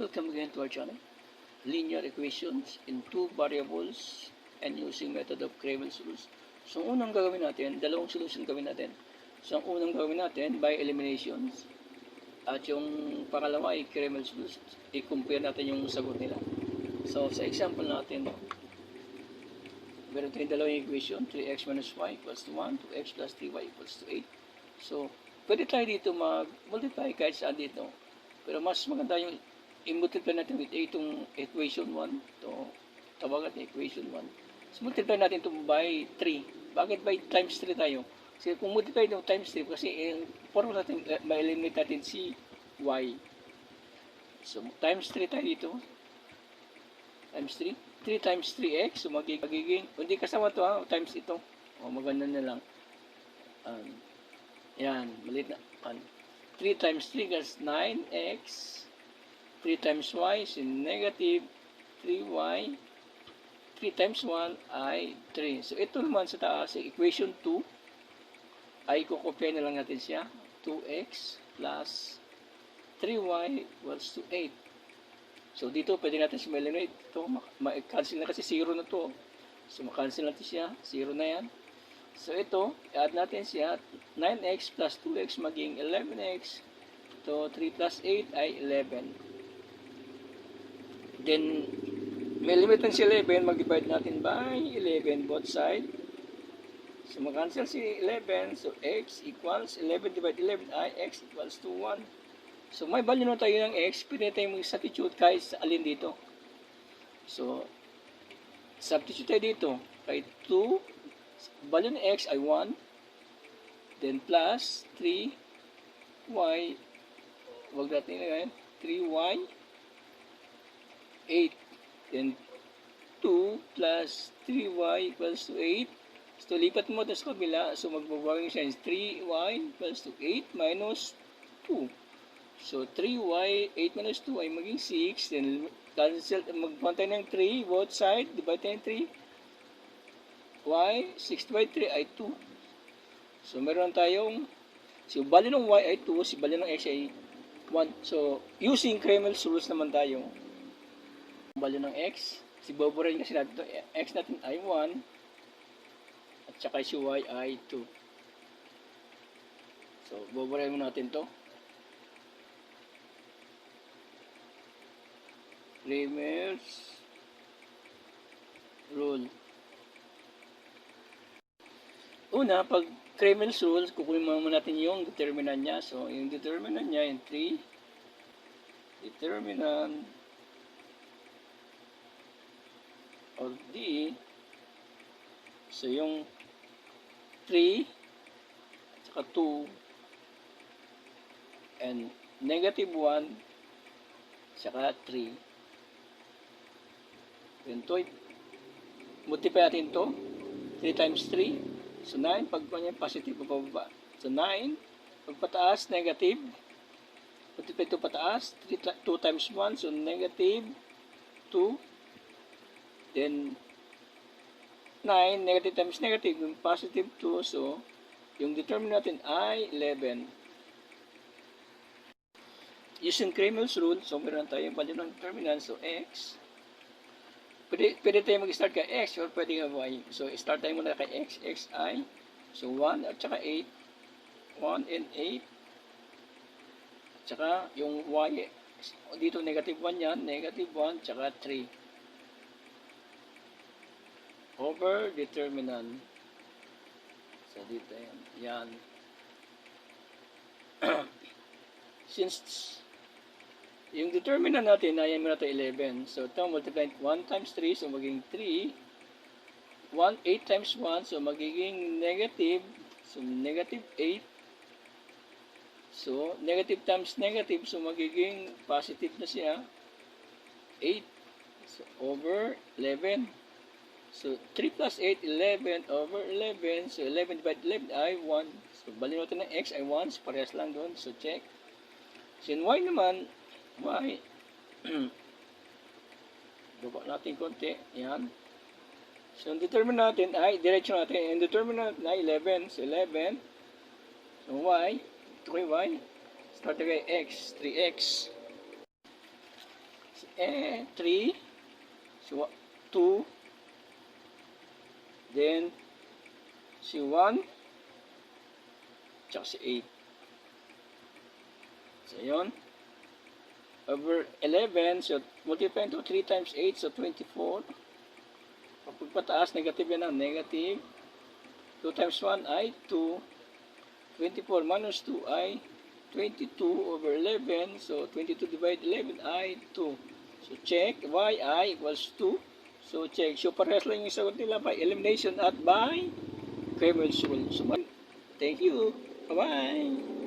Welcome again to our channel, Linear Equations in Two Variables and Using Method of Cramer's Rules. So, ang unang gagawin natin, dalawang solution gawin natin. So, ang unang gawin natin by eliminations. At yung pangalawa ay Cramer's Rules. I-compare natin yung sagot nila. So, sa example natin, meron tayong dalawang equation, 3x minus y equals to 1, 2x plus 3y equals to 8. So, pwede tayo dito mag-multiply kahit saan dito. Pero mas maganda yung i-multiply natin with itong equation 1. Ito, tawag natin equation 1. So, multiply natin ito by 3. Bakit by times 3 tayo? Kasi kung multiply ito times 3, kasi formula natin, ma-eliminate natin si y. So, times 3 tayo dito. Times 3. 3 times 3x. So, magiging, hindi kasama ito times ito. O, maganda na lang. Yan, malit na. 3 times 3 is 9x. 3 times y is negative 3y. 3 times 1 ay 3. So, ito naman sa taas, equation 2, ay kukopya na lang natin siya. 2x plus 3y equals to 8. So, dito pwede natin siya ma-eliminate. Ito, ma-cancel na kasi 0 na to. So, ma-cancel natin siya. 0 na yan. So, ito, i-add natin siya. 9x plus 2x maging 11x. Ito, 3 plus 8 ay 11. Then, may limit si 11, mag-divide natin by 11 both side. So, mag-cancel si 11. So, x equals 11 divided 11 ay x equals to 1. So, may value na tayo ng x. Pwede tayo mag-substitute kahit sa alin dito. So, substitute tayo dito. Kahit 2, value ng x ay 1. Then, plus 3y. Huwag natin ngayon. 3y. 8. Then, 2 plus 3y equals to 8. So, lipat mo ito sa kabila. So, magbabawang siya is 3y equals to 8 minus 2. So, 3y, 8 minus 2 ay maging 6. Then, cancel, magpantay ng 3, both side, divide tayo ng 3. y, 6 divided 3 ay 2. So, meron tayong, si value ng y ay 2, si value ng x ay 1. So, using Cramer's rules naman tayo. Value ng x, si boborin kasi natin ito, x natin ay 1, at saka si y ay 2. So, boborin mo natin to. Cramer's rule. Una, pag Cramer's rule, kukunin mo natin yung determinant niya. So, yung determinant niya, yung 3, determinant of D. So, yung 3, saka 2, and negative 1, saka 3. Then, to, multiply natin to. 3 times 3. So, 9. Pag positive, pababa. So, 9. Pag pataas, negative. Multiply ito pataas. 2 times 1. So, negative 2. Then, 9. Negative times negative. Yung positive 2. So, yung determinant natin ay 11. Using Cramer's rule, so meron tayong value ng determinant. So, x. Pwede tayo mag-start kay x or pwede kay y. So, start tayo muna kay x. X ay, so 1 at saka 8. 1 and 8. At saka yung y, dito negative 1 yan. Negative 1 at saka 3. Over determinant. So, dito yan. Yan. Since yung determinant natin, ayan mo na ito 11. So, ito, multiply 1 times 3, so magiging 3. 8 times 1, so magiging negative. So, negative 8. So, negative times negative, so magiging positive na siya. 8. So, over 11. So, 3 plus 8, 11 over 11. So, 11 divided 11 ay 1. So, baliw natin ng x ay 1. So, parehas lang doon. So, check. So, in y naman, y. Baba natin konti. Yan. So, ang determinant natin ay, diretso natin. Ang determinant na 11. So, 11. So, y. Ito kay y. Start kay x. 3x. 3, so 2, then si 1, tsaka si 8. So, yun. Over 11, so multiply into 3 times 8, so 24. Kapag pataas, negative yan ang negative. 2 times 1 ay 2. 24 minus 2 ay 22 over 11. So, 22 divided 11 ay 2. So, check. Y equals 2. So, check. So, parehas lang yung sagot nila by elimination at by Cramer's rule. So, thank you. Bye-bye.